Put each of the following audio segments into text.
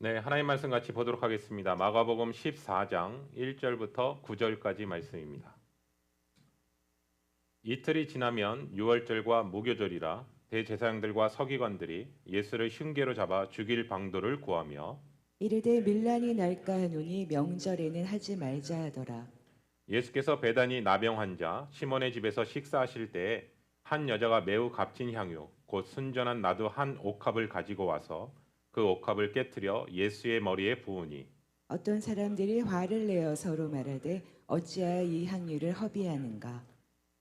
네, 하나님 말씀 같이 보도록 하겠습니다. 마가복음 14장 1절부터 9절까지 말씀입니다. 이틀이 지나면 유월절과 무교절이라 대제사장들과 서기관들이 예수를 흉계로 잡아 죽일 방도를 구하며 이르되 밀란이 날까 하노니 명절에는 하지 말자 하더라. 예수께서 베다니 나병 환자 시몬의 집에서 식사하실 때에 한 여자가 매우 값진 향유 곧 순전한 나두 한 옥합을 가지고 와서 그 옥합을 깨뜨려 예수의 머리에 부으니 어떤 사람들이 화를 내어 서로 말하되 어찌하여 이 향유를 허비하는가.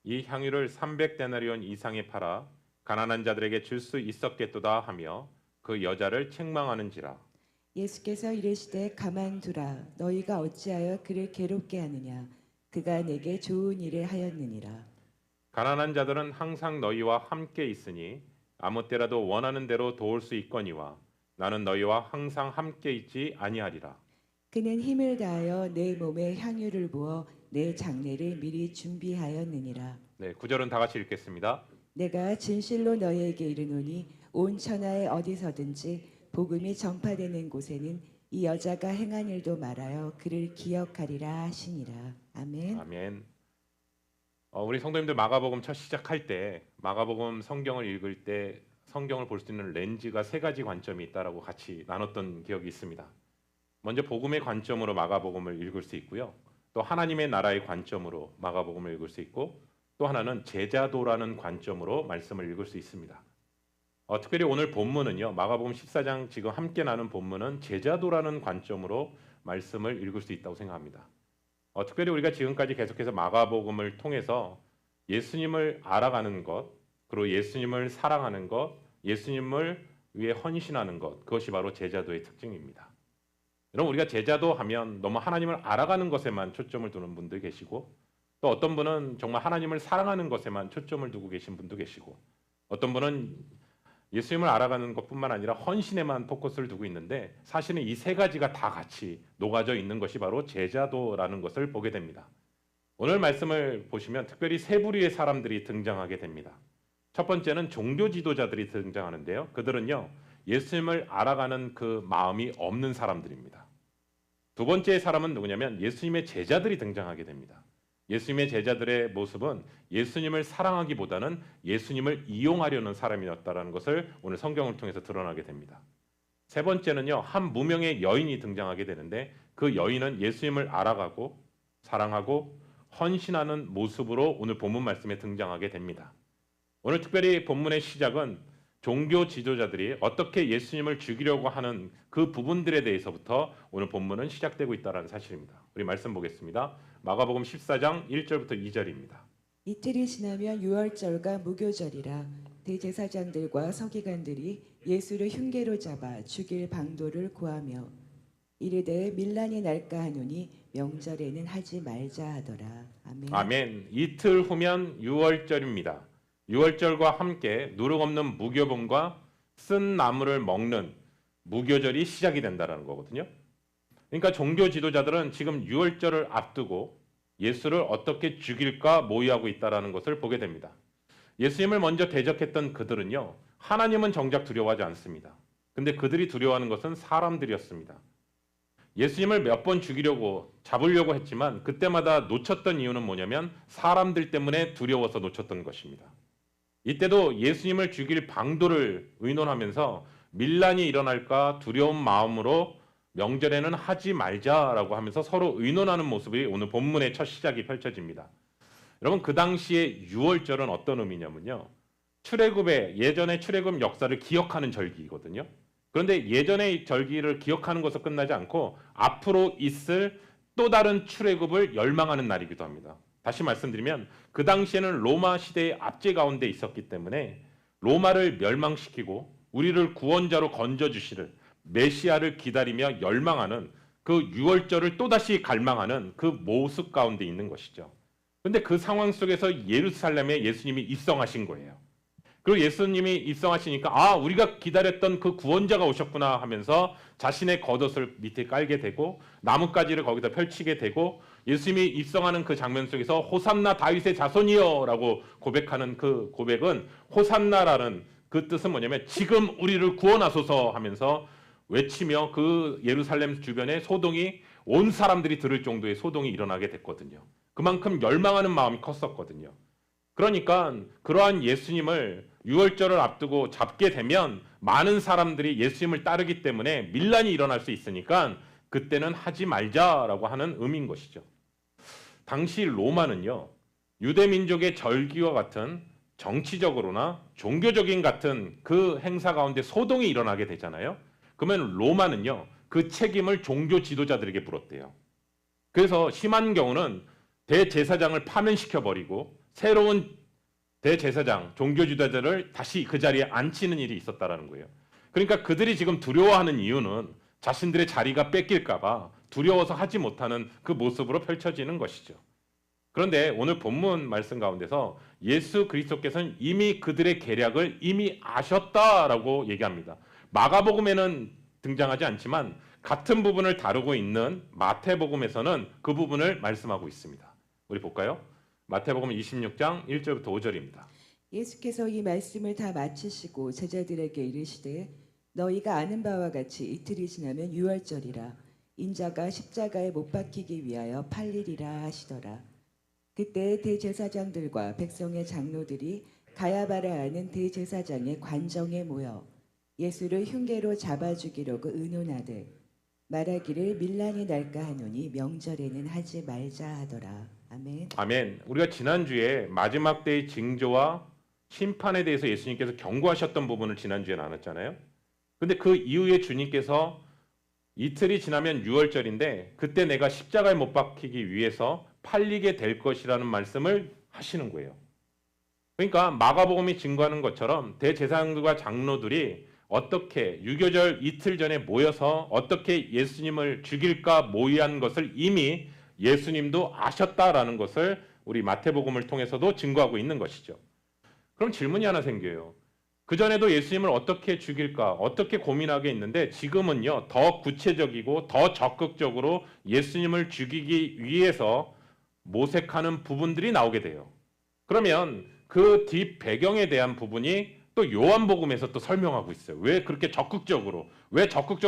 이 향유를 300데나리온 이상에 팔아 가난한 자들에게 줄 수 있었겠도다 하며 그 여자를 책망하는지라. 예수께서 이르시되 가만두라. 너희가 어찌하여 그를 괴롭게 하느냐. 그가 내게 좋은 일을 하였느니라. 가난한 자들은 항상 너희와 함께 있으니 아무 때라도 원하는 대로 도울 수 있거니와 나는 너희와 항상 함께 있지 아니하리라. 그는 힘을 다하여 내 몸에 향유를 부어 내 장례를 미리 준비하였느니라. 네, 9절은 다 같이 읽겠습니다. 내가 진실로 너희에게 이르노니 온 천하에 어디서든지 복음이 전파되는 곳에는 이 여자가 행한 일도 말하여 그를 기억하리라 하시니라. 아멘. 아멘. 우리 성도님들 마가복음 첫 시작할 때 마가복음 성경을 읽을 때 성경을 볼 수 있는 렌즈가 세 가지 관점이 있다라고 같이 나눴던 기억이 있습니다. 먼저 복음의 관점으로 마가복음을 읽을 수 있고요. 또 하나님의 나라의 관점으로 마가복음을 읽을 수 있고 또 하나는 제자도라는 관점으로 말씀을 읽을 수 있습니다. 특별히 오늘 본문은요. 마가복음 14장 지금 함께 나눈 본문은 제자도라는 관점으로 말씀을 읽을 수 있다고 생각합니다. 특별히 우리가 지금까지 계속해서 마가복음을 통해서 예수님을 알아가는 것, 그리고 예수님을 사랑하는 것, 예수님을 위해 헌신하는 것, 그것이 바로 제자도의 특징입니다. 여러분, 우리가 제자도 하면 너무 하나님을 알아가는 것에만 초점을 두는 분도 계시고 또 어떤 분은 정말 하나님을 사랑하는 것에만 초점을 두고 계신 분도 계시고 어떤 분은 예수님을 알아가는 것뿐만 아니라 헌신에만 포커스를 두고 있는데 사실은 이 세 가지가 다 같이 녹아져 있는 것이 바로 제자도라는 것을 보게 됩니다. 오늘 말씀을 보시면 특별히 세 부류의 사람들이 등장하게 됩니다. 첫 번째는 종교 지도자들이 등장하는데요. 그들은요. 예수님을 알아가는 그 마음이 없는 사람들입니다. 두 번째 사람은 누구냐면 예수님의 제자들이 등장하게 됩니다. 예수님의 제자들의 모습은 예수님을 사랑하기보다는 예수님을 이용하려는 사람이었다는 것을 오늘 성경을 통해서 드러나게 됩니다. 세 번째는요. 한 무명의 여인이 등장하게 되는데 그 여인은 예수님을 알아가고 사랑하고 헌신하는 모습으로 오늘 본문 말씀에 등장하게 됩니다. 오늘 특별히 본문의 시작은 종교 지도자들이 어떻게 예수님을 죽이려고 하는 그 부분들에 대해서부터 오늘 본문은 시작되고 있다는 사실입니다. 우리 말씀 보겠습니다. 마가복음 14장 1절부터 2절입니다. 이틀이 지나면 유월절과 무교절이라 대제사장들과 서기관들이 예수를 흉계로 잡아 죽일 방도를 구하며 이르되 밀란이 날까 하노니 명절에는 하지 말자 하더라. 아멘. 아멘. 이틀 후면 유월절입니다. 유월절과 함께 누룩 없는 무교범과 쓴 나무를 먹는 무교절이 시작이 된다는 거거든요. 그러니까 종교 지도자들은 지금 유월절을 앞두고 예수를 어떻게 죽일까 모의하고 있다는 것을 보게 됩니다. 예수님을 먼저 대적했던 그들은요. 하나님은 정작 두려워하지 않습니다. 근데 그들이 두려워하는 것은 사람들이었습니다. 예수님을 몇 번 죽이려고 잡으려고 했지만 그때마다 놓쳤던 이유는 뭐냐면 사람들 때문에 두려워서 놓쳤던 것입니다. 이때도 예수님을 죽일 방도를 의논하면서 밀란이 일어날까 두려운 마음으로 명절에는 하지 말자라고 하면서 서로 의논하는 모습이 오늘 본문의 첫 시작이 펼쳐집니다. 여러분 그 당시에 유월절은 어떤 의미냐면요. 예전의 출애굽 역사를 기억하는 절기이거든요. 그런데 예전의 절기를 기억하는 것으로 끝나지 않고 앞으로 있을 또 다른 출애굽을 열망하는 날이기도 합니다. 다시 말씀드리면 그 당시에는 로마 시대의 압제 가운데 있었기 때문에 로마를 멸망시키고 우리를 구원자로 건져주시를 메시아를 기다리며 열망하는 그 유월절을 또다시 갈망하는 그 모습 가운데 있는 것이죠. 그런데 그 상황 속에서 예루살렘에 예수님이 입성하신 거예요. 그리고 예수님이 입성하시니까 우리가 기다렸던 그 구원자가 오셨구나 하면서 자신의 겉옷을 밑에 깔게 되고 나뭇가지를 거기다 펼치게 되고 예수님이 입성하는 그 장면 속에서 호산나 다윗의 자손이여 라고 고백하는 그 고백은 호산나라는 그 뜻은 뭐냐면 지금 우리를 구원하소서 하면서 외치며 그 예루살렘 주변에 소동이 온 사람들이 들을 정도의 소동이 일어나게 됐거든요. 그만큼 열망하는 마음이 컸었거든요. 그러니까 그러한 예수님을 유월절을 앞두고 잡게 되면 많은 사람들이 예수님을 따르기 때문에 밀란이 일어날 수 있으니까 그때는 하지 말자라고 하는 의미인 것이죠. 당시 로마는요, 유대 민족의 절기와 같은 정치적으로나 종교적인 같은 그 행사 가운데 소동이 일어나게 되잖아요. 그러면 로마는요, 그 책임을 종교 지도자들에게 물었대요. 그래서 심한 경우는 대제사장을 파면시켜 버리고 새로운 대제사장, 종교 지도자들을 다시 그 자리에 앉히는 일이 있었다라는 거예요. 그러니까 그들이 지금 두려워하는 이유는 자신들의 자리가 뺏길까봐 두려워서 하지 못하는 그 모습으로 펼쳐지는 것이죠. 그런데 오늘 본문 말씀 가운데서 예수 그리스도께서는 이미 그들의 계략을 이미 아셨다라고 얘기합니다. 마가복음에는 등장하지 않지만 같은 부분을 다루고 있는 마태복음에서는 그 부분을 말씀하고 있습니다. 우리 볼까요? 마태복음 26장 1절부터 5절입니다. 예수께서 이 말씀을 다 마치시고 제자들에게 이르시되 너희가 아는 바와 같이 이틀이 지나면 유월절이라 인자가 십자가에 못 박히기 위하여 팔리리라 하시더라. 그때 대제사장들과 백성의 장로들이 가야바라 하는 대제사장의 관정에 모여 예수를 흉계로 잡아 죽이려고 의논하되 말하기를 밀란이 날까 하노니 명절에는 하지 말자 하더라. 아멘. 아멘. 우리가 지난주에 마지막 때의 징조와 심판에 대해서 예수님께서 경고하셨던 부분을 지난주에 나눴잖아요. 근데 그 이후에 주님께서 이틀이 지나면 유월절인데 그때 내가 십자가에 못 박히기 위해서 팔리게 될 것이라는 말씀을 하시는 거예요. 그러니까 마가복음이 증거하는 것처럼 대제사장들과 장로들이 어떻게 유교절 이틀 전에 모여서 어떻게 예수님을 죽일까 모의한 것을 이미 예수님도 아셨다라는 것을 우리 마태복음을 통해서도 증거하고 있는 것이죠. 그럼 질문이 하나 생겨요. 그전에도 예수님을 어떻게 죽일까 어떻게 고민하게 했는데 지금은요 더 구체적이고 더 적극적으로 예수님을 죽이기 위해서 모색하는 부분들이 나오게 돼요. 그러면 그 뒷 배경에 대한 부분이 또 요한복음에서 또 설명하고 있어요. 왜 그렇게 적극적으로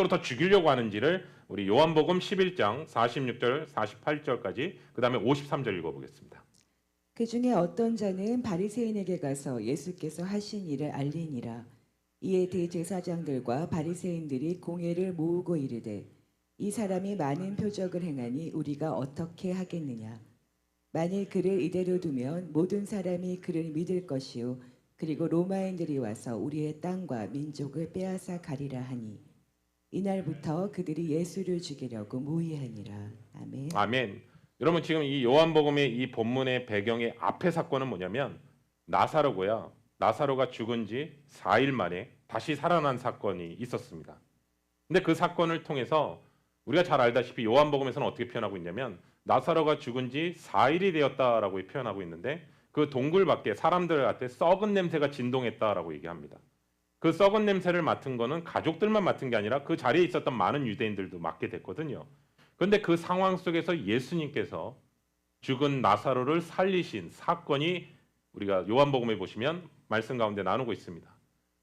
더 죽이려고 하는지를 우리 요한복음 11장 46절 48절까지 그 다음에 53절 읽어보겠습니다. 그 중에 어떤 자는 바리새인에게 가서 예수께서 하신 일을 알리니라. 이에 대제사장들과 바리새인들이 공회를 모으고 이르되 이 사람이 많은 표적을 행하니 우리가 어떻게 하겠느냐. 만일 그를 이대로 두면 모든 사람이 그를 믿을 것이요 그리고 로마인들이 와서 우리의 땅과 민족을 빼앗아 가리라 하니 이날부터 그들이 예수를 죽이려고 모의하니라. 아멘. 아멘. 여러분 지금 이 요한복음의 이 본문의 배경의 앞의 사건은 뭐냐면 나사로고요. 나사로가 죽은 지 4일 만에 다시 살아난 사건이 있었습니다. 근데 그 사건을 통해서 우리가 잘 알다시피 요한복음에서는 어떻게 표현하고 있냐면 나사로가 죽은 지 4일이 되었다라고 표현하고 있는데 그 동굴 밖에 사람들한테 썩은 냄새가 진동했다라고 얘기합니다. 그 썩은 냄새를 맡은 거는 가족들만 맡은 게 아니라 그 자리에 있었던 많은 유대인들도 맡게 됐거든요. 그런데 그 상황 속에서 예수님께서 죽은 나사로를 살리신 사건이 우리가 요한복음에 보시면 말씀 가운데 나누고 있습니다.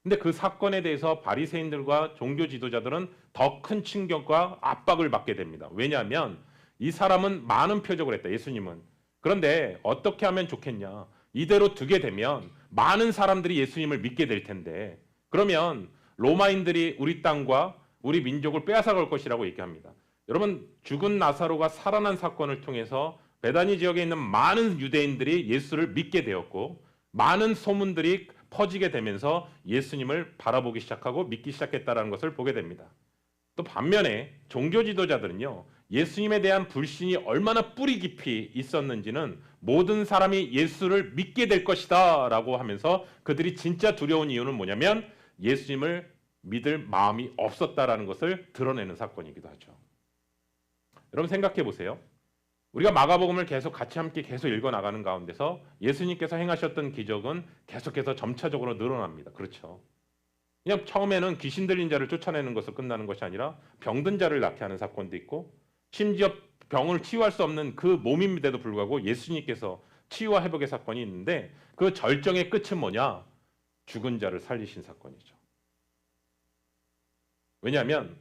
근데 그 사건에 대해서 바리새인들과 종교 지도자들은 더 큰 충격과 압박을 받게 됩니다. 왜냐하면 이 사람은 많은 표적을 했다. 예수님은. 그런데 어떻게 하면 좋겠냐. 이대로 두게 되면 많은 사람들이 예수님을 믿게 될 텐데 그러면 로마인들이 우리 땅과 우리 민족을 빼앗아갈 것이라고 얘기합니다. 여러분 죽은 나사로가 살아난 사건을 통해서 베다니 지역에 있는 많은 유대인들이 예수를 믿게 되었고 많은 소문들이 퍼지게 되면서 예수님을 바라보기 시작하고 믿기 시작했다는 것을 보게 됩니다. 또 반면에 종교 지도자들은요. 예수님에 대한 불신이 얼마나 뿌리 깊이 있었는지는 모든 사람이 예수를 믿게 될 것이다 라고 하면서 그들이 진짜 두려운 이유는 뭐냐면 예수님을 믿을 마음이 없었다라는 것을 드러내는 사건이기도 하죠. 여러분 생각해 보세요. 우리가 마가복음을 계속 같이 함께 계속 읽어나가는 가운데서 예수님께서 행하셨던 기적은 계속해서 점차적으로 늘어납니다. 그렇죠. 그냥 처음에는 귀신 들린 자를 쫓아내는 것으로 끝나는 것이 아니라 병든 자를 낫게 하는 사건도 있고 심지어 병을 치유할 수 없는 그 몸인데도 불구하고 예수님께서 치유와 회복의 사건이 있는데 그 절정의 끝은 뭐냐? 죽은 자를 살리신 사건이죠. 왜냐하면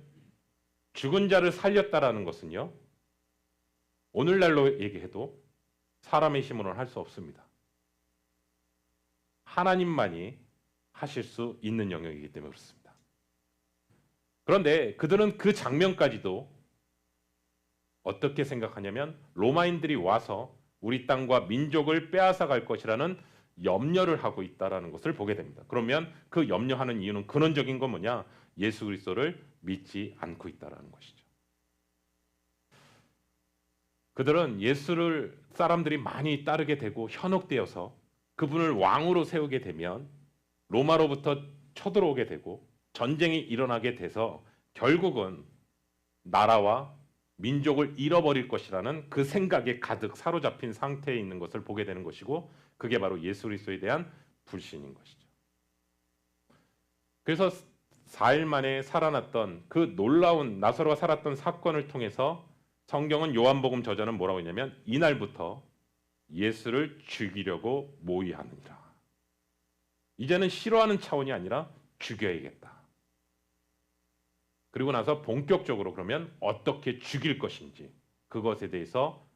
죽은 자를 살렸다라는 것은요, 오늘날로 얘기해도 사람의 힘으로는 할 수 없습니다. 하나님만이 하실 수 있는 영역이기 때문에 그렇습니다. 그런데 그들은 그 장면까지도 어떻게 생각하냐면 로마인들이 와서 우리 땅과 민족을 빼앗아 갈 것이라는 염려를 하고 있다라는 것을 보게 됩니다. 그러면 그 염려하는 이유는 근원적인 건 뭐냐? 예수 그리스도를 믿지 않고 있다라는 것이죠. 그들은 예수를 사람들이 많이 따르게 되고 현혹되어서 그분을 왕으로 세우게 되면 로마로부터 쳐들어오게 되고 전쟁이 일어나게 돼서 결국은 나라와 민족을 잃어버릴 것이라는 그 생각에 가득 사로잡힌 상태에 있는 것을 보게 되는 것이고, 그게 바로 예수 그리스도에 대한 불신인 것이죠. 그래서 4일 만에 살아났던 그 놀라운 나사로가 살았던 사건을 통해서 성경은 요한복음 저자는 뭐라고 했냐면, 이날부터 예수를 죽이려고 모의하느니라. 이제는 싫어하는 차원이 아니라 죽여야겠다. 그리고 나서 본격적으로 그러면 어떻게 죽일 것인지 그것에 대해서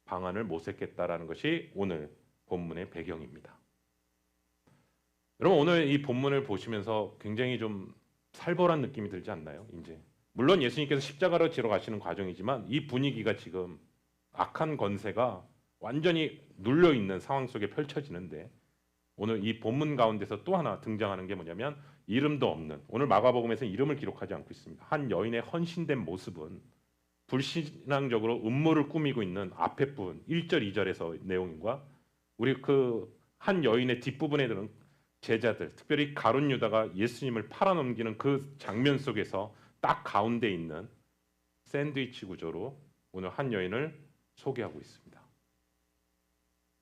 방안을 모색했다라는 것이 오늘 본문의 배경입니다. 여러분, 오늘 이 본문을 보시면서 굉장히 좀 살벌한 느낌이 들지 않나요? 이제 물론 예수님께서 십자가로 지러 가시는 과정이지만 이 분위기가 지금 악한 권세가 완전히 눌려 있는 상황 속에 펼쳐지는데, 오늘 이 본문 가운데서 또 하나 등장하는 게 뭐냐면, 이름도 없는, 오늘 마가복음에서는 이름을 기록하지 않고 있습니다. 한 여인의 헌신된 모습은 불신앙적으로 음모를 꾸미고 있는 앞에 부분 1절 2절에서 내용과 우리 그 한 여인의 뒷부분에 드는 제자들, 특별히 가룟 유다가 예수님을 팔아넘기는 그 장면 속에서 딱 가운데 있는 샌드위치 구조로 오늘 한 여인을 소개하고 있습니다.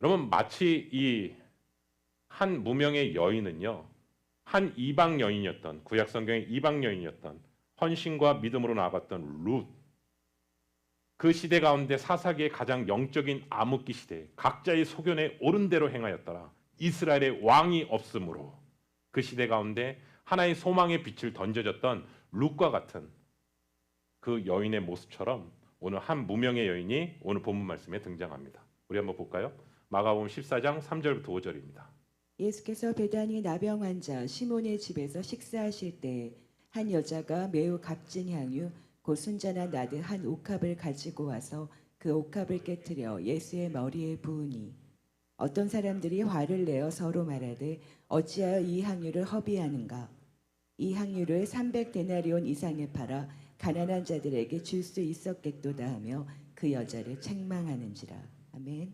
여러분, 마치 이 한 무명의 여인은요, 한 이방 여인이었던, 구약 성경의 이방 여인이었던, 헌신과 믿음으로 나아갔던 룻, 그 시대 가운데 사사기의 가장 영적인 암흑기 시대에 각자의 소견에 옳은 대로 행하였더라. 이스라엘의 왕이 없으므로 그 시대 가운데 하나의 소망의 빛을 던져졌던 룻과 같은 그 여인의 모습처럼 오늘 한 무명의 여인이 오늘 본문 말씀에 등장합니다. 우리 한번 볼까요? 마가복음 14장 3절부터 5절입니다. 예수께서 베다니 나병 환자 시몬의 집에서 식사하실 때에 한 여자가 매우 값진 향유 곧 순전한 나드 한 옥합을 가지고 와서 그 옥합을 깨뜨려 예수의 머리에 부으니, 어떤 사람들이 화를 내어 서로 말하되 어찌하여 이 향유를 허비하는가? 이 향유를 300데나리온 이상에 팔아 가난한 자들에게 줄 수 있었겠도다 하며 그 여자를 책망하는지라. 아멘.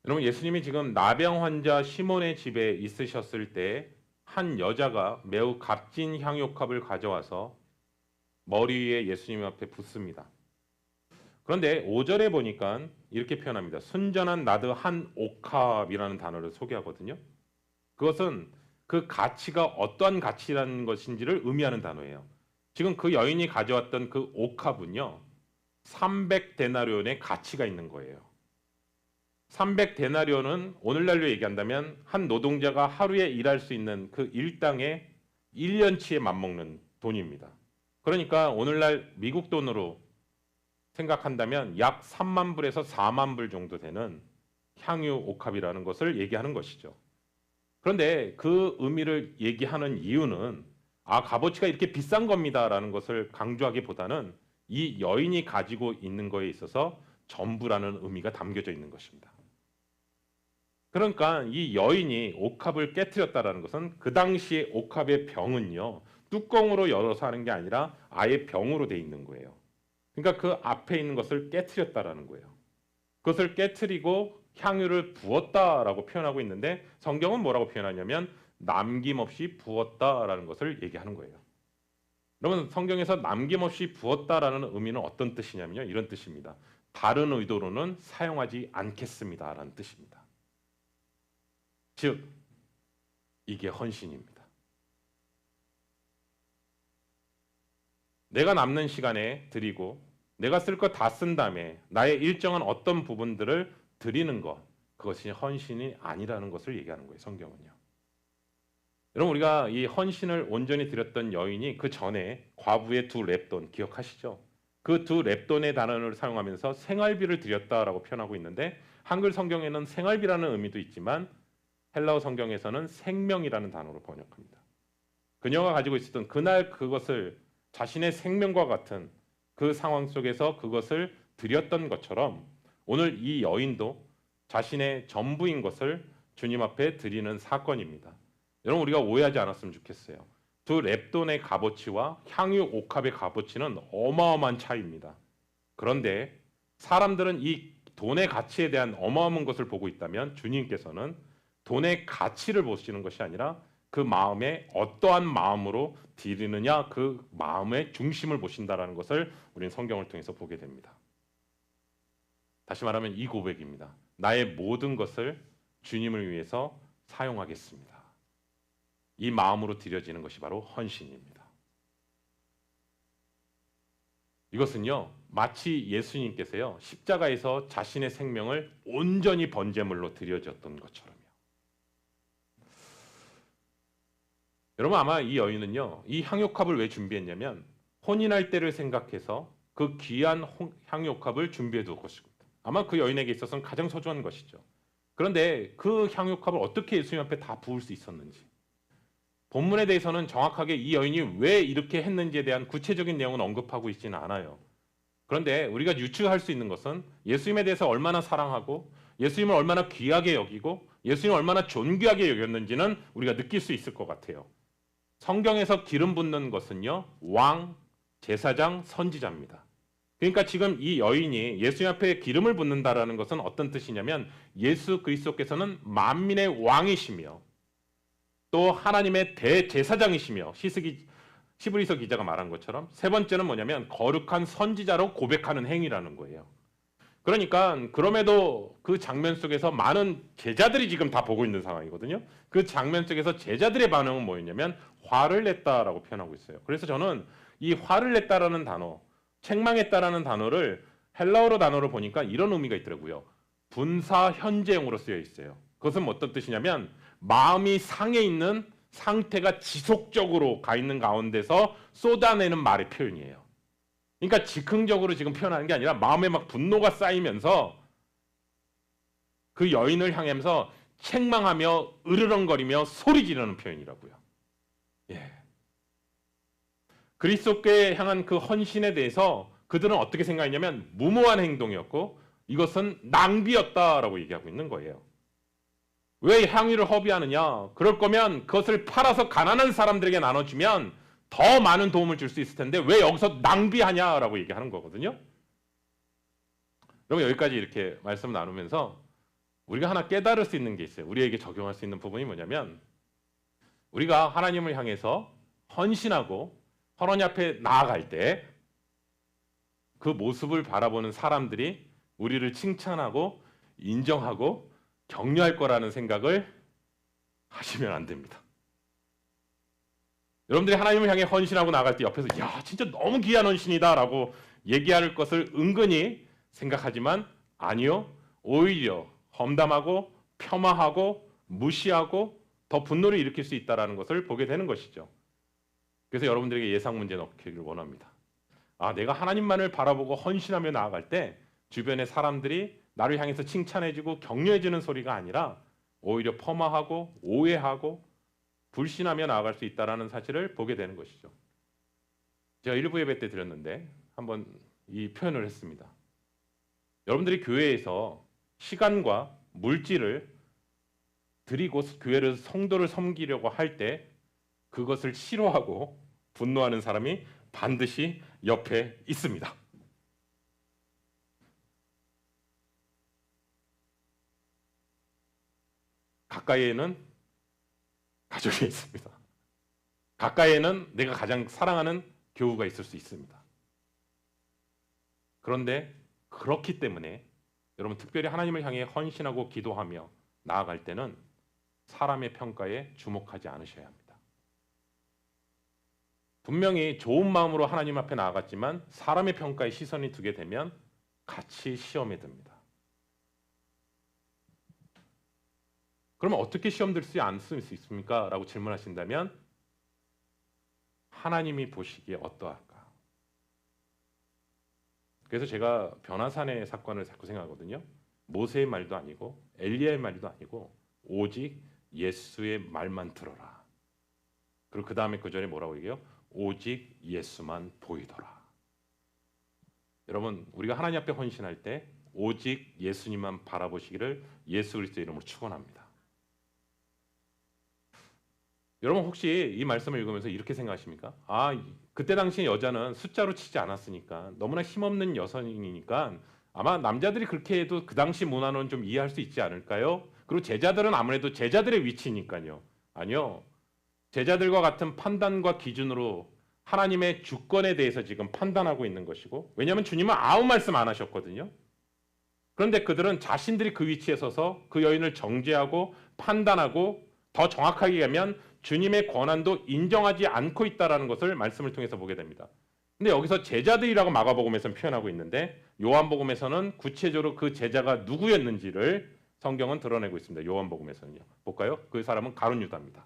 여러분, 예수님이 지금 나병 환자 시몬의 집에 있으셨을 때 한 여자가 매우 값진 향유컵을 가져와서 머리 위에 예수님 앞에 붓습니다. 그런데 5절에 보니까 이렇게 표현합니다. 순전한 나드 한 옥합이라는 단어를 소개하거든요. 그것은 그 가치가 어떠한 가치라는 것인지를 의미하는 단어예요. 지금 그 여인이 가져왔던 그 옥합은요, 300데나리온의 가치가 있는 거예요. 300데나리온은 오늘날로 얘기한다면 한 노동자가 하루에 일할 수 있는 그 일당의 1년치에 맞먹는 돈입니다. 그러니까 오늘날 미국 돈으로 생각한다면 약 3만 불에서 4만 불 정도 되는 향유 옥합이라는 것을 얘기하는 것이죠. 그런데 그 의미를 얘기하는 이유는 값어치가 이렇게 비싼 겁니다라는 것을 강조하기보다는 이 여인이 가지고 있는 거에 있어서 전부라는 의미가 담겨져 있는 것입니다. 그러니까 이 여인이 옥합을 깨트렸다라는 것은 그 당시에 옥합의 병은요, 뚜껑으로 열어서 하는 게 아니라 아예 병으로 돼 있는 거예요. 그러니까 그 앞에 있는 것을 깨트렸다라는 거예요. 그것을 깨트리고 향유를 부었다라고 표현하고 있는데, 성경은 뭐라고 표현하냐면 남김없이 부었다라는 것을 얘기하는 거예요. 여러분, 성경에서 남김없이 부었다라는 의미는 어떤 뜻이냐면요, 이런 뜻입니다. 다른 의도로는 사용하지 않겠습니다라는 뜻입니다. 즉, 이게 헌신입니다. 내가 남는 시간에 드리고 내가 쓸 거 다 쓴 다음에 나의 일정한 어떤 부분들을 드리는 것, 그것이 헌신이 아니라는 것을 얘기하는 거예요, 성경은요. 여러분 우리가 이 헌신을 온전히 드렸던 여인이 그 전에 과부의 두 렙돈 기억하시죠? 그 두 렙돈의 단어를 사용하면서 생활비를 드렸다라고 표현하고 있는데 한글 성경에는 생활비라는 의미도 있지만 헬라어 성경에서는 생명이라는 단어로 번역합니다. 그녀가 가지고 있었던 그날 그것을 자신의 생명과 같은 그 상황 속에서 그것을 드렸던 것처럼 오늘 이 여인도 자신의 전부인 것을 주님 앞에 드리는 사건입니다. 여러분 우리가 오해하지 않았으면 좋겠어요. 두 렙돈의 값어치와 향유 옥합의 값어치는 어마어마한 차이입니다. 그런데 사람들은 이 돈의 가치에 대한 어마어마한 것을 보고 있다면 주님께서는 돈의 가치를 보시는 것이 아니라 그 마음에 어떠한 마음으로 드리느냐 그 마음의 중심을 보신다라는 것을 우리는 성경을 통해서 보게 됩니다. 다시 말하면 이 고백입니다. 나의 모든 것을 주님을 위해서 사용하겠습니다. 이 마음으로 드려지는 것이 바로 헌신입니다. 이것은요 마치 예수님께서요 십자가에서 자신의 생명을 온전히 번제물로 드려졌던 것처럼요. 여러분 아마 이 여인은요 이 향유컵을 왜 준비했냐면 혼인할 때를 생각해서 그 귀한 향유컵을 준비해 두었을 것입니다. 아마 그 여인에게 있어서는 가장 소중한 것이죠. 그런데 그 향유컵을 어떻게 예수님 앞에 다 부을 수 있었는지 본문에 대해서는 정확하게 이 여인이 왜 이렇게 했는지에 대한 구체적인 내용은 언급하고 있지는 않아요. 그런데 우리가 유추할 수 있는 것은 예수님에 대해서 얼마나 사랑하고 예수님을 얼마나 귀하게 여기고 예수님을 얼마나 존귀하게 여겼는지는 우리가 느낄 수 있을 것 같아요. 성경에서 기름 붓는 것은요 왕, 제사장, 선지자입니다. 그러니까 지금 이 여인이 예수님 앞에 기름을 붓는다라는 것은 어떤 뜻이냐면 예수 그리스도께서는 만민의 왕이시며 또 하나님의 대제사장이시며 시브리서 기자가 말한 것처럼 세 번째는 뭐냐면 거룩한 선지자로 고백하는 행위라는 거예요. 그러니까 그럼에도 그 장면 속에서 많은 제자들이 지금 다 보고 있는 상황이거든요. 그 장면 속에서 제자들의 반응은 뭐였냐면 화를 냈다라고 표현하고 있어요. 그래서 저는 이 화를 냈다라는 단어, 책망했다라는 단어를 헬라어로 단어로 보니까 이런 의미가 있더라고요. 분사 현재형으로 쓰여 있어요. 그것은 어떤 뜻이냐면 마음이 상해 있는 상태가 지속적으로 가 있는 가운데서 쏟아내는 말의 표현이에요. 그러니까 즉흥적으로 지금 표현하는 게 아니라 마음에 막 분노가 쌓이면서 그 여인을 향하면서 책망하며 으르렁거리며 소리 지르는 표현이라고요. 예. 그리스도께 향한 그 헌신에 대해서 그들은 어떻게 생각했냐면 무모한 행동이었고 이것은 낭비였다라고 얘기하고 있는 거예요. 왜 향유를 허비하느냐? 그럴 거면 그것을 팔아서 가난한 사람들에게 나눠주면 더 많은 도움을 줄 수 있을 텐데 왜 여기서 낭비하냐라고 얘기하는 거거든요. 여러분 여기까지 이렇게 말씀 나누면서 우리가 하나 깨달을 수 있는 게 있어요. 우리에게 적용할 수 있는 부분이 뭐냐면 우리가 하나님을 향해서 헌신하고 하나님 앞에 나아갈 때 그 모습을 바라보는 사람들이 우리를 칭찬하고 인정하고 격려할 거라는 생각을 하시면 안 됩니다. 여러분들이 하나님을 향해 헌신하고 나갈 때 옆에서 야 진짜 너무 귀한 헌신이다라고 얘기할 것을 은근히 생각하지만 아니요. 오히려 험담하고 폄하하고 무시하고 더 분노를 일으킬 수 있다는 것을 보게 되는 것이죠. 그래서 여러분들에게 예상 문제 넣기를 원합니다. 내가 하나님만을 바라보고 헌신하며 나아갈 때 주변의 사람들이 나를 향해서 칭찬해주고 격려해주는 소리가 아니라 오히려 폄하하고 오해하고 불신하며 나아갈 수 있다는 사실을 보게 되는 것이죠. 제가 일부 예배 때 드렸는데 한번 이 표현을 했습니다. 여러분들이 교회에서 시간과 물질을 드리고 교회를 성도를 섬기려고 할 때 그것을 싫어하고 분노하는 사람이 반드시 옆에 있습니다. 가까이에는 가족이 있습니다. 가까이에는 내가 가장 사랑하는 교우가 있을 수 있습니다. 그런데 그렇기 때문에 여러분 특별히 하나님을 향해 헌신하고 기도하며 나아갈 때는 사람의 평가에 주목하지 않으셔야 합니다. 분명히 좋은 마음으로 하나님 앞에 나아갔지만 사람의 평가에 시선이 두게 되면 같이 시험에 듭니다. 그러면 어떻게 시험 들지 않을 수 있습니까? 라고 질문하신다면 하나님이 보시기에 어떠할까? 그래서 제가 변화산의 사건을 자꾸 생각하거든요. 모세의 말도 아니고 엘리야의 말도 아니고 오직 예수의 말만 들어라. 그리고 그 다음에 그 전에 뭐라고 얘기해요? 오직 예수만 보이더라. 여러분, 우리가 하나님 앞에 헌신할 때 오직 예수님만 바라보시기를 예수 그리스도의 이름으로 축원합니다. 여러분 혹시 이 말씀을 읽으면서 이렇게 생각하십니까? 그때 당시 여자는 숫자로 치지 않았으니까 너무나 힘없는 여성이니까 아마 남자들이 그렇게 해도 그 당시 문화는 좀 이해할 수 있지 않을까요? 그리고 제자들은 아무래도 제자들의 위치니까요. 아니요. 제자들과 같은 판단과 기준으로 하나님의 주권에 대해서 지금 판단하고 있는 것이고, 왜냐하면 주님은 아무 말씀 안 하셨거든요. 그런데 그들은 자신들이 그 위치에 서서 그 여인을 정죄하고 판단하고, 더 정확하게 얘기하면 주님의 권한도 인정하지 않고 있다라는 것을 말씀을 통해서 보게 됩니다. 근데 여기서 제자들이라고 마가복음에서는 표현하고 있는데 요한복음에서는 구체적으로 그 제자가 누구였는지를 성경은 드러내고 있습니다. 요한복음에서는요. 볼까요? 그 사람은 가룟 유다입니다.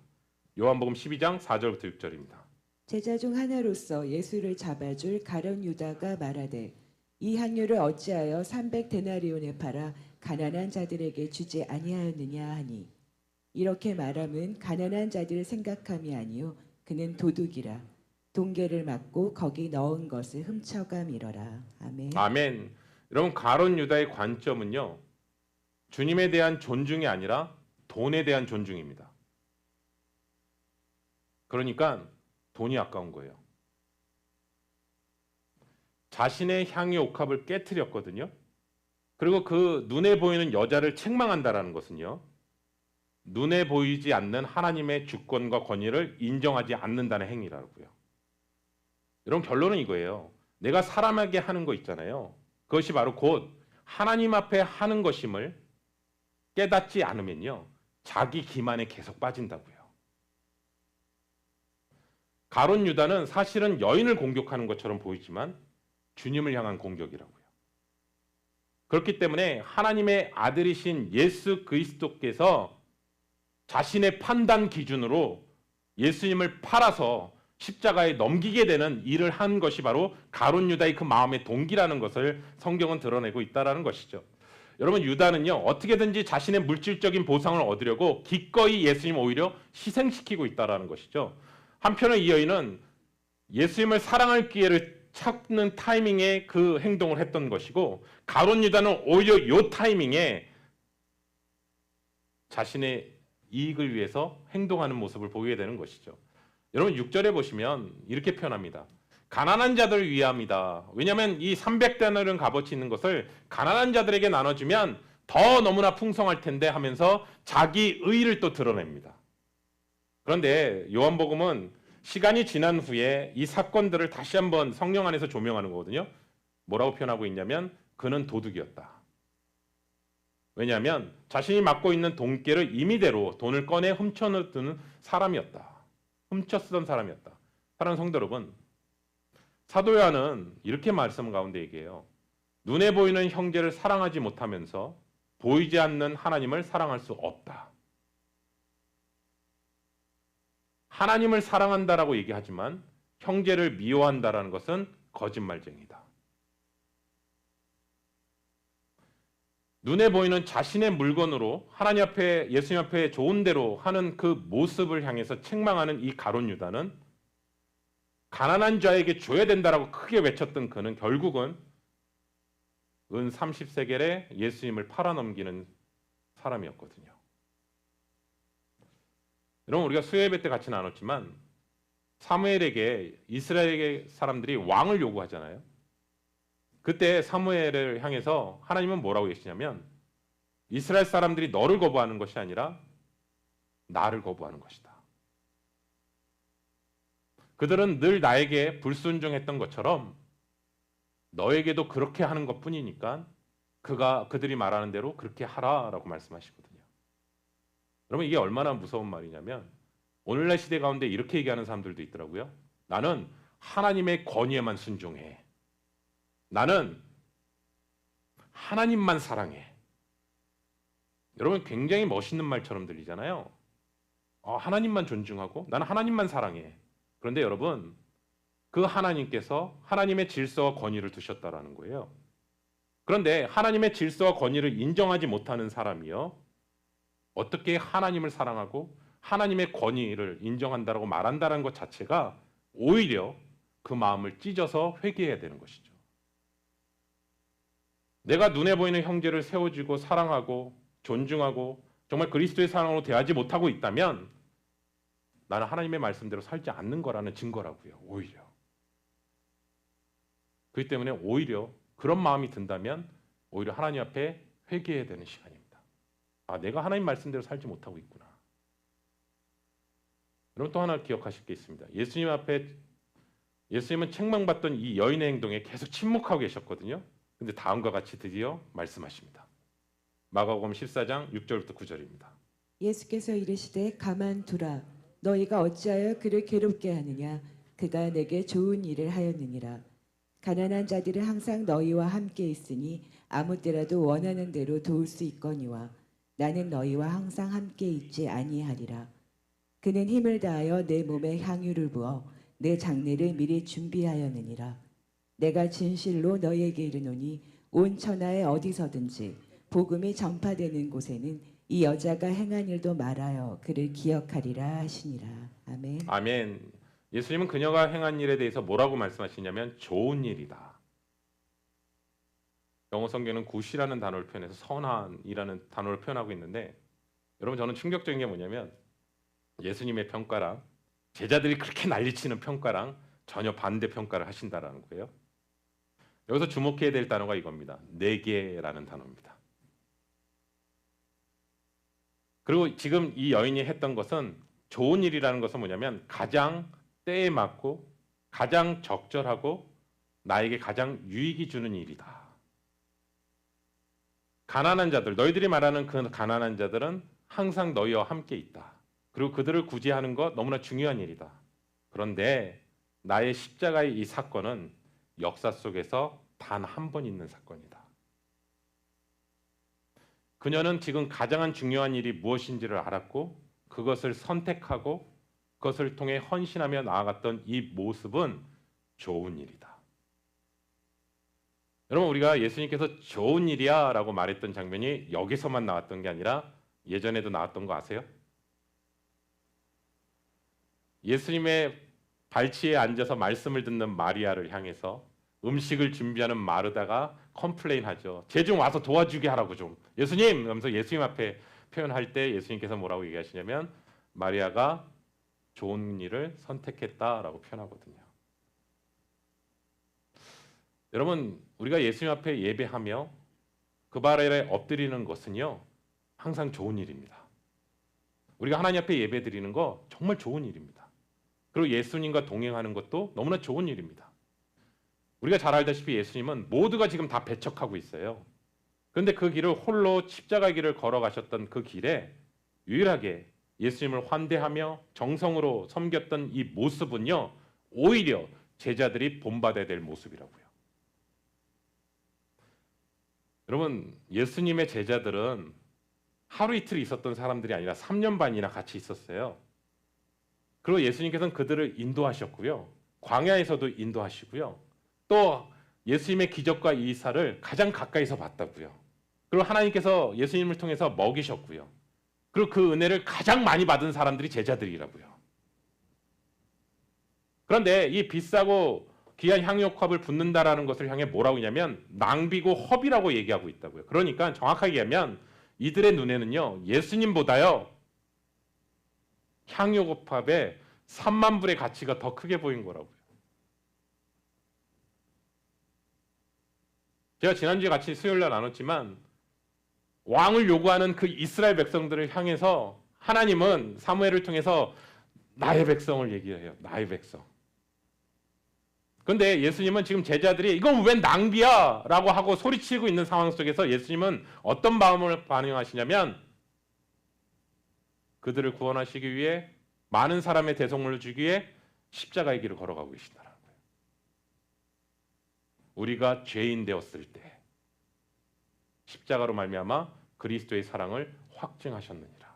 요한복음 12장 4절부터 6절입니다. 제자 중 하나로서 예수를 잡아줄 가룟 유다가 말하되 이 향유를 어찌하여 300데나리온에 팔아 가난한 자들에게 주지 아니하였느냐 하니 이렇게 말함은 가난한 자들을 생각함이 아니요 그는 도둑이라 동계를 맞고 거기 넣은 것을 훔쳐감이러라. 아멘. 아멘. 여러분 가룟 유다의 관점은요. 주님에 대한 존중이 아니라 돈에 대한 존중입니다. 그러니까 돈이 아까운 거예요. 자신의 향유 옥합을 깨트렸거든요. 그리고 그 눈에 보이는 여자를 책망한다라는 것은요. 눈에 보이지 않는 하나님의 주권과 권위를 인정하지 않는다는 행위라고요. 여러분 결론은 이거예요. 내가 사람에게 하는 거 있잖아요. 그것이 바로 곧 하나님 앞에 하는 것임을 깨닫지 않으면요. 자기 기만에 계속 빠진다고요. 가룟 유다는 사실은 여인을 공격하는 것처럼 보이지만 주님을 향한 공격이라고요. 그렇기 때문에 하나님의 아들이신 예수 그리스도께서 자신의 판단 기준으로 예수님을 팔아서 십자가에 넘기게 되는 일을 한 것이 바로 가룟 유다의 그 마음의 동기라는 것을 성경은 드러내고 있다는 것이죠. 여러분 유다는요 어떻게든지 자신의 물질적인 보상을 얻으려고 기꺼이 예수님 오히려 희생시키고 있다는 것이죠. 한편은 이 여인은 예수님을 사랑할 기회를 찾는 타이밍에 그 행동을 했던 것이고 가룟 유다는 오히려 이 타이밍에 자신의 이익을 위해서 행동하는 모습을 보게 되는 것이죠. 여러분 6절에 보시면 이렇게 표현합니다. 가난한 자들을 위함이다. 왜냐하면 이 300데나리온 값어치 있는 것을 가난한 자들에게 나눠주면 더 너무나 풍성할 텐데 하면서 자기 의의를 또 드러냅니다. 그런데 요한복음은 시간이 지난 후에 이 사건들을 다시 한번 성령 안에서 조명하는 거거든요. 뭐라고 표현하고 있냐면 그는 도둑이었다. 왜냐하면 자신이 맡고 있는 돈께를 임의대로 돈을 꺼내 훔쳐쓰는 사람이었다. 훔쳐쓰던 사람이었다. 사랑하는 성도 여러분, 사도 요한은 이렇게 말씀 가운데 얘기해요. 눈에 보이는 형제를 사랑하지 못하면서 보이지 않는 하나님을 사랑할 수 없다. 하나님을 사랑한다라고 얘기하지만 형제를 미워한다라는 것은 거짓말쟁이다. 눈에 보이는 자신의 물건으로 하나님 앞에 예수님 앞에 좋은 대로 하는 그 모습을 향해서 책망하는 이 가룟 유다는 가난한 자에게 줘야 된다라고 크게 외쳤던 그는 결국은 은 30세겔에 예수님을 팔아넘기는 사람이었거든요. 여러분 우리가 수요예배 때 같이 나눴지만 사무엘에게 이스라엘 사람들이 왕을 요구하잖아요. 그때 사무엘을 향해서 하나님은 뭐라고 계시냐면 이스라엘 사람들이 너를 거부하는 것이 아니라 나를 거부하는 것이다. 그들은 늘 나에게 불순종했던 것처럼 너에게도 그렇게 하는 것뿐이니까 그들이 말하는 대로 그렇게 하라라고 말씀하시거든요. 여러분 이게 얼마나 무서운 말이냐면 오늘날 시대 가운데 이렇게 얘기하는 사람들도 있더라고요. 나는 하나님의 권위에만 순종해. 나는 하나님만 사랑해. 여러분 굉장히 멋있는 말처럼 들리잖아요. 하나님만 존중하고 나는 하나님만 사랑해. 그런데 여러분 그 하나님께서 하나님의 질서와 권위를 두셨다라는 거예요. 그런데 하나님의 질서와 권위를 인정하지 못하는 사람이요. 어떻게 하나님을 사랑하고 하나님의 권위를 인정한다라고 말한다는 것 자체가 오히려 그 마음을 찢어서 회개해야 되는 것이죠. 내가 눈에 보이는 형제를 세워주고 사랑하고 존중하고 정말 그리스도의 사랑으로 대하지 못하고 있다면 나는 하나님의 말씀대로 살지 않는 거라는 증거라고요. 오히려. 그렇기 때문에 오히려 그런 마음이 든다면 오히려 하나님 앞에 회개해야 되는 시간입니다. 내가 하나님 말씀대로 살지 못하고 있구나. 여러분 또 하나 기억하실 게 있습니다. 예수님은 책망받던 이 여인의 행동에 계속 침묵하고 계셨거든요. 근데 다음과 같이 드디어 말씀하십니다. 마가복음 14장 6절부터 9절입니다. 예수께서 이르시되 가만두라 너희가 어찌하여 그를 괴롭게 하느냐 그가 내게 좋은 일을 하였느니라. 가난한 자들은 항상 너희와 함께 있으니 아무 때라도 원하는 대로 도울 수 있거니와 나는 너희와 항상 함께 있지 아니하리라. 그는 힘을 다하여 내 몸에 향유를 부어 내 장례를 미리 준비하였느니라. 내가 진실로 너희에게 이르노니 온 천하에 어디서든지 복음이 전파되는 곳에는 이 여자가 행한 일도 말하여 그를 기억하리라 하시니라. 아멘. 아멘. 예수님은 그녀가 행한 일에 대해서 뭐라고 말씀하시냐면 좋은 일이다. 영어 성경은 굿이라는 단어를 표현해서 선한이라는 단어를 표현하고 있는데 여러분 저는 충격적인 게 뭐냐면 예수님의 평가랑 제자들이 그렇게 난리치는 평가랑 전혀 반대 평가를 하신다라는 거예요. 여기서 주목해야 될 단어가 이겁니다. 내게라는 단어입니다. 그리고 지금 이 여인이 했던 것은 좋은 일이라는 것은 뭐냐면 가장 때에 맞고 가장 적절하고 나에게 가장 유익이 주는 일이다. 가난한 자들, 너희들이 말하는 그 가난한 자들은 항상 너희와 함께 있다. 그리고 그들을 구제하는 것 너무나 중요한 일이다. 그런데 나의 십자가의 이 사건은 역사 속에서 단 한 번 있는 사건이다. 그녀는 지금 가장 중요한 일이 무엇인지를 알았고 그것을 선택하고 그것을 통해 헌신하며 나아갔던 이 모습은 좋은 일이다. 여러분 우리가 예수님께서 좋은 일이야 라고 말했던 장면이 여기서만 나왔던 게 아니라 예전에도 나왔던 거 아세요? 예수님의 발치에 앉아서 말씀을 듣는 마리아를 향해서 음식을 준비하는 마르다가 컴플레인하죠. 쟤 좀 와서 도와주게 하라고 좀. 예수님! 하면서 예수님 앞에 표현할 때 예수님께서 뭐라고 얘기하시냐면 마리아가 좋은 일을 선택했다라고 표현하거든요. 여러분 우리가 예수님 앞에 예배하며 그 발 아래 엎드리는 것은요 항상 좋은 일입니다. 우리가 하나님 앞에 예배 드리는 거 정말 좋은 일입니다. 그리고 예수님과 동행하는 것도 너무나 좋은 일입니다. 우리가 잘 알다시피 예수님은 모두가 지금 다 배척하고 있어요. 그런데 그 길을 홀로 십자가 길을 걸어가셨던 그 길에 유일하게 예수님을 환대하며 정성으로 섬겼던 이 모습은요 오히려 제자들이 본받아야 될 모습이라고요. 여러분 예수님의 제자들은 하루 이틀 있었던 사람들이 아니라 3년 반이나 같이 있었어요. 그리고 예수님께서는 그들을 인도하셨고요. 광야에서도 인도하시고요. 또 예수님의 기적과 이사를 가장 가까이서 봤다고요. 그리고 하나님께서 예수님을 통해서 먹이셨고요. 그리고 그 은혜를 가장 많이 받은 사람들이 제자들이라고요. 그런데 이 비싸고 귀한 향유옥합을 붓는다라는 것을 향해 뭐라고 하냐면 낭비고 허비라고 얘기하고 있다고요. 그러니까 정확하게 얘기하면 이들의 눈에는요 예수님보다요 향유옥합의 3만 불의 가치가 더 크게 보인 거라고요. 제가 지난주에 같이 수요일날 나눴지만 왕을 요구하는 그 이스라엘 백성들을 향해서 하나님은 사무엘을 통해서 나의 백성을 얘기해요. 나의 백성. 그런데 예수님은 지금 제자들이 이건 웬 낭비야 라고 하고 소리치고 있는 상황 속에서 예수님은 어떤 마음을 반응하시냐면 그들을 구원하시기 위해 많은 사람의 대속물을 주기 위해 십자가의 길을 걸어가고 계시다라는 거예요. 우리가 죄인 되었을 때 십자가로 말미암아 그리스도의 사랑을 확증하셨느니라.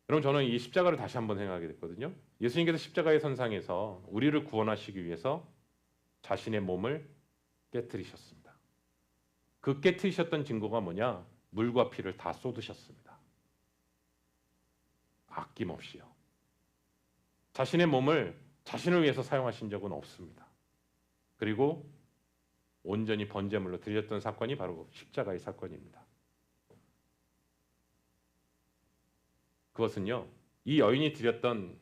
여러분, 저는 이 십자가를 다시 한번 생각하게 됐거든요. 예수님께서 십자가의 선상에서 우리를 구원하시기 위해서 자신의 몸을 깨뜨리셨습니다. 그 깨뜨리셨던 증거가 뭐냐? 물과 피를 다 쏟으셨습니다. 아낌없이요. 자신의 몸을 자신을 위해서 사용하신 적은 없습니다. 그리고 온전히 번제물로 드렸던 사건이 바로 십자가의 사건입니다. 그것은요, 이 여인이 드렸던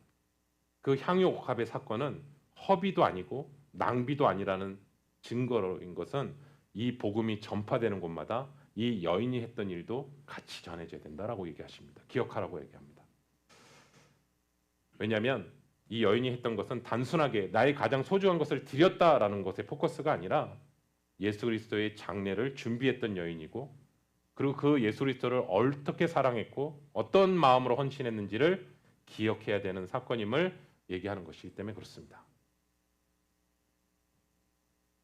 그 향유옥합의 사건은 허비도 아니고 낭비도 아니라는 증거인 것은 이 복음이 전파되는 곳마다 이 여인이 했던 일도 같이 전해져야 된다라고 얘기하십니다. 기억하라고 얘기합니다. 왜냐하면 이 여인이 했던 것은 단순하게 나의 가장 소중한 것을 드렸다라는 것에 포커스가 아니라 예수 그리스도의 장례를 준비했던 여인이고, 그리고 그 예수 그리스도를 어떻게 사랑했고 어떤 마음으로 헌신했는지를 기억해야 되는 사건임을 얘기하는 것이기 때문에 그렇습니다.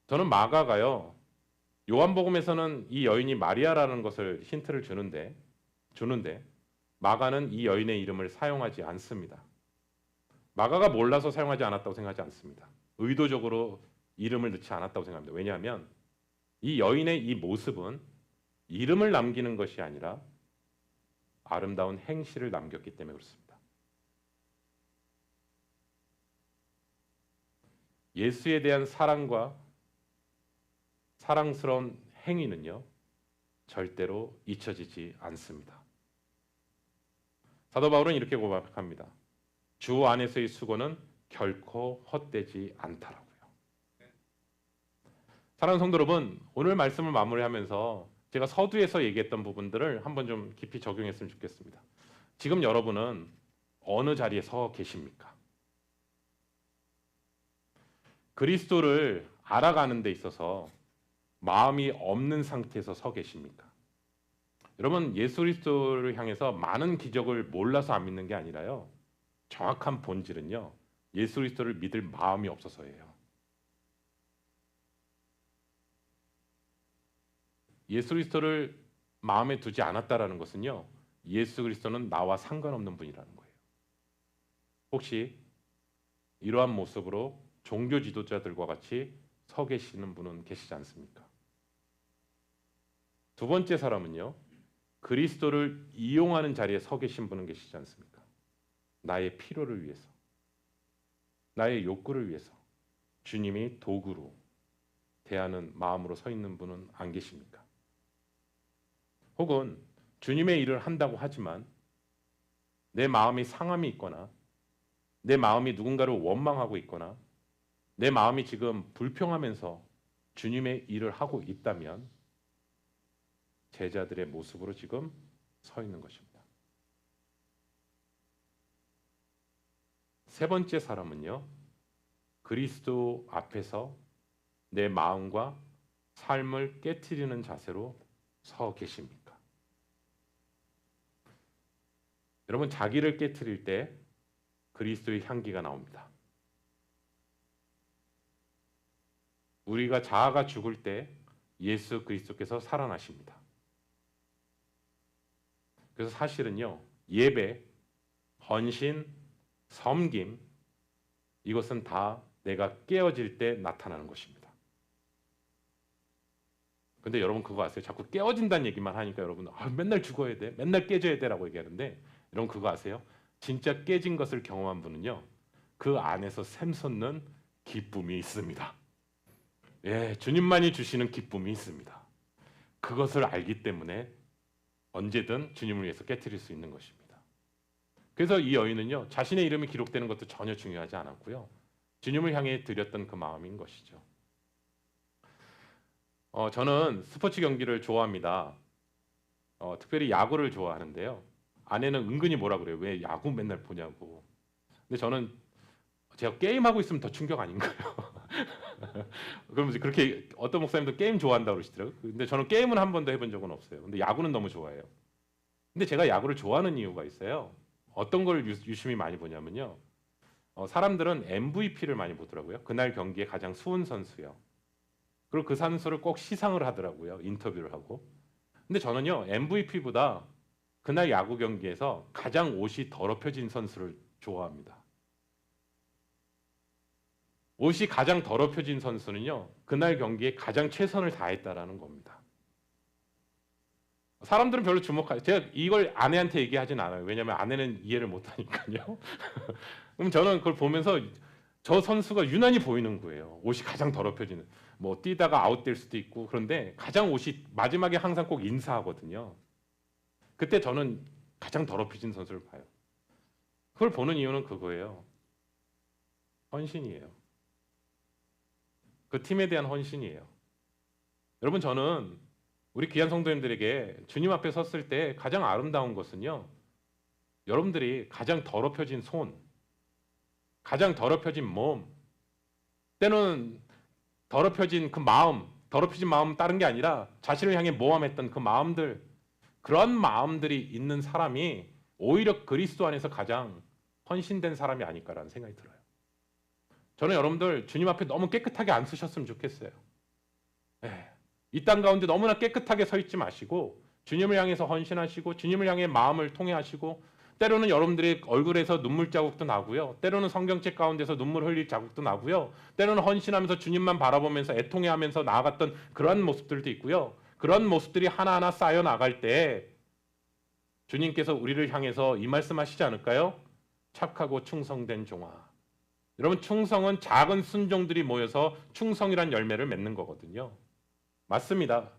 저는 마가가요, 요한복음에서는 이 여인이 마리아라는 것을 힌트를 주는데 마가는 이 여인의 이름을 사용하지 않습니다. 마가가 몰라서 사용하지 않았다고 생각하지 않습니다. 의도적으로 이름을 넣지 않았다고 생각합니다. 왜냐하면 이 여인의 이 모습은 이름을 남기는 것이 아니라 아름다운 행실을 남겼기 때문에 그렇습니다. 예수에 대한 사랑과 사랑스러운 행위는요, 절대로 잊혀지지 않습니다. 사도 바울은 이렇게 고백합니다. 주 안에서의 수고는 결코 헛되지 않다라고요. 사랑하는 성도 여러분, 오늘 말씀을 마무리하면서 제가 서두에서 얘기했던 부분들을 한번 좀 깊이 적용했으면 좋겠습니다. 지금 여러분은 어느 자리에 서 계십니까? 그리스도를 알아가는 데 있어서 마음이 없는 상태에서 서 계십니까? 여러분, 예수 그리스도를 향해서 많은 기적을 몰라서 안 믿는 게 아니라요, 정확한 본질은요, 예수 그리스도를 믿을 마음이 없어서예요. 예수 그리스도를 마음에 두지 않았다라는 것은요, 예수 그리스도는 나와 상관없는 분이라는 거예요. 혹시 이러한 모습으로 종교 지도자들과 같이 서 계시는 분은 계시지 않습니까? 두 번째 사람은요, 그리스도를 이용하는 자리에 서 계신 분은 계시지 않습니까? 나의 필요를 위해서, 나의 욕구를 위해서 주님이 도구로 대하는 마음으로 서 있는 분은 안 계십니까? 혹은 주님의 일을 한다고 하지만 내 마음이 상함이 있거나 내 마음이 누군가를 원망하고 있거나 내 마음이 지금 불평하면서 주님의 일을 하고 있다면 제자들의 모습으로 지금 서 있는 것입니다. 세 번째 사람은요, 그리스도 앞에서 내 마음과 삶을 깨트리는 자세로 서 계십니까? 여러분, 자기를 깨트릴 때 그리스도의 향기가 나옵니다. 우리가 자아가 죽을 때 예수 그리스도께서 살아나십니다. 그래서 사실은요, 예배, 헌신, 섬김, 이것은 다 내가 깨어질 때 나타나는 것입니다. 근데 여러분 그거 아세요? 자꾸 깨어진다는 얘기만 하니까 여러분 맨날 죽어야 돼, 맨날 깨져야 돼라고 얘기하는데, 여러분 그거 아세요? 진짜 깨진 것을 경험한 분은요, 그 안에서 샘솟는 기쁨이 있습니다. 예, 주님만이 주시는 기쁨이 있습니다. 그것을 알기 때문에 언제든 주님을 위해서 깨트릴 수 있는 것입니다. 그래서 이 여인은요, 자신의 이름이 기록되는 것도 전혀 중요하지 않았고요, 주님을 향해 드렸던 그 마음인 것이죠. 저는 스포츠 경기를 좋아합니다. 특별히 야구를 좋아하는데요, 아내는 은근히 뭐라 그래요. 왜 야구 맨날 보냐고. 근데 저는 제가 게임하고 있으면 더 충격 아닌가요? 그러면서 그렇게 어떤 목사님도 게임 좋아한다고 그러시더라고요. 근데 저는 게임은 한 번도 해본 적은 없어요. 근데 야구는 너무 좋아해요. 근데 제가 야구를 좋아하는 이유가 있어요. 어떤 걸 유심히 많이 보냐면요, 사람들은 MVP를 많이 보더라고요. 그날 경기에 가장 수훈 선수요. 그리고 그 선수를 꼭 시상을 하더라고요. 인터뷰를 하고. 근데 저는요, MVP보다 그날 야구 경기에서 가장 옷이 더럽혀진 선수를 좋아합니다. 옷이 가장 더럽혀진 선수는요, 그날 경기에 가장 최선을 다했다라는 겁니다. 사람들은 별로 주목하지. 제가 이걸 아내한테 얘기하진 않아요. 왜냐하면 아내는 이해를 못하니까요. 그럼 저는 그걸 보면서 저 선수가 유난히 보이는 거예요. 옷이 가장 더럽혀지는. 뭐 뛰다가 아웃될 수도 있고 그런데 가장 옷이 마지막에 항상 꼭 인사하거든요. 그때 저는 가장 더럽혀진 선수를 봐요. 그걸 보는 이유는 그거예요. 헌신이에요. 그 팀에 대한 헌신이에요. 여러분, 저는 우리 귀한 성도님들에게 주님 앞에 섰을 때 가장 아름다운 것은요, 여러분들이 가장 더럽혀진 손, 가장 더럽혀진 몸, 때로는 더럽혀진 그 마음, 더럽혀진 마음 다른 게 아니라 자신을 향해 모함했던 그 마음들, 그런 마음들이 있는 사람이 오히려 그리스도 안에서 가장 헌신된 사람이 아닐까라는 생각이 들어요. 저는 여러분들 주님 앞에 너무 깨끗하게 안 서셨으면 좋겠어요. 이 땅 가운데 너무나 깨끗하게 서 있지 마시고 주님을 향해서 헌신하시고 주님을 향해 마음을 통해하시고, 때로는 여러분들의 얼굴에서 눈물 자국도 나고요. 때로는 성경책 가운데서 눈물 흘릴 자국도 나고요. 때로는 헌신하면서 주님만 바라보면서 애통해하면서 나아갔던 그런 모습들도 있고요. 그런 모습들이 하나하나 쌓여 나갈 때 주님께서 우리를 향해서 이 말씀하시지 않을까요? 착하고 충성된 종아. 여러분, 충성은 작은 순종들이 모여서 충성이란 열매를 맺는 거거든요. 맞습니다.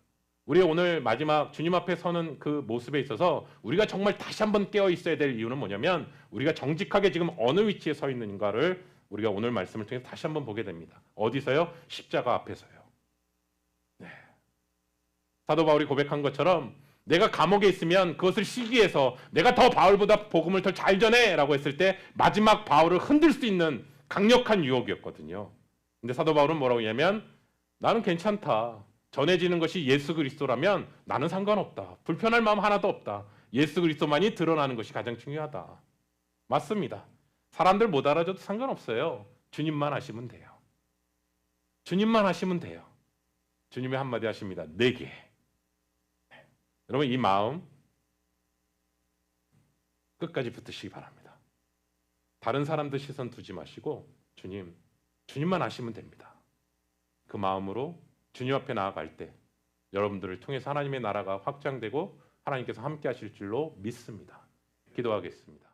우리 오늘 마지막 주님 앞에 서는 그 모습에 있어서 우리가 정말 다시 한번 깨어 있어야 될 이유는 뭐냐면, 우리가 정직하게 지금 어느 위치에 서 있는가를 우리가 오늘 말씀을 통해서 다시 한번 보게 됩니다. 어디서요? 십자가 앞에서요. 네. 사도 바울이 고백한 것처럼 내가 감옥에 있으면 그것을 시기해서 내가 더 바울보다 복음을 더 잘 전해라고 했을 때 마지막 바울을 흔들 수 있는 강력한 유혹이었거든요. 근데 사도 바울은 뭐라고 하냐면, 나는 괜찮다. 전해지는 것이 예수 그리스도라면 나는 상관없다. 불편할 마음 하나도 없다. 예수 그리스도만이 드러나는 것이 가장 중요하다. 맞습니다. 사람들 못 알아줘도 상관없어요. 주님만 하시면 돼요. 주님만 하시면 돼요. 주님이 한마디 하십니다. 내게. 여러분, 이 마음 끝까지 붙드시기 바랍니다. 다른 사람들 시선 두지 마시고 주님만 하시면 됩니다. 그 마음으로 주님 앞에 나아갈 때 여러분들을 통해서 하나님의 나라가 확장되고 하나님께서 함께 하실 줄로 믿습니다. 기도하겠습니다.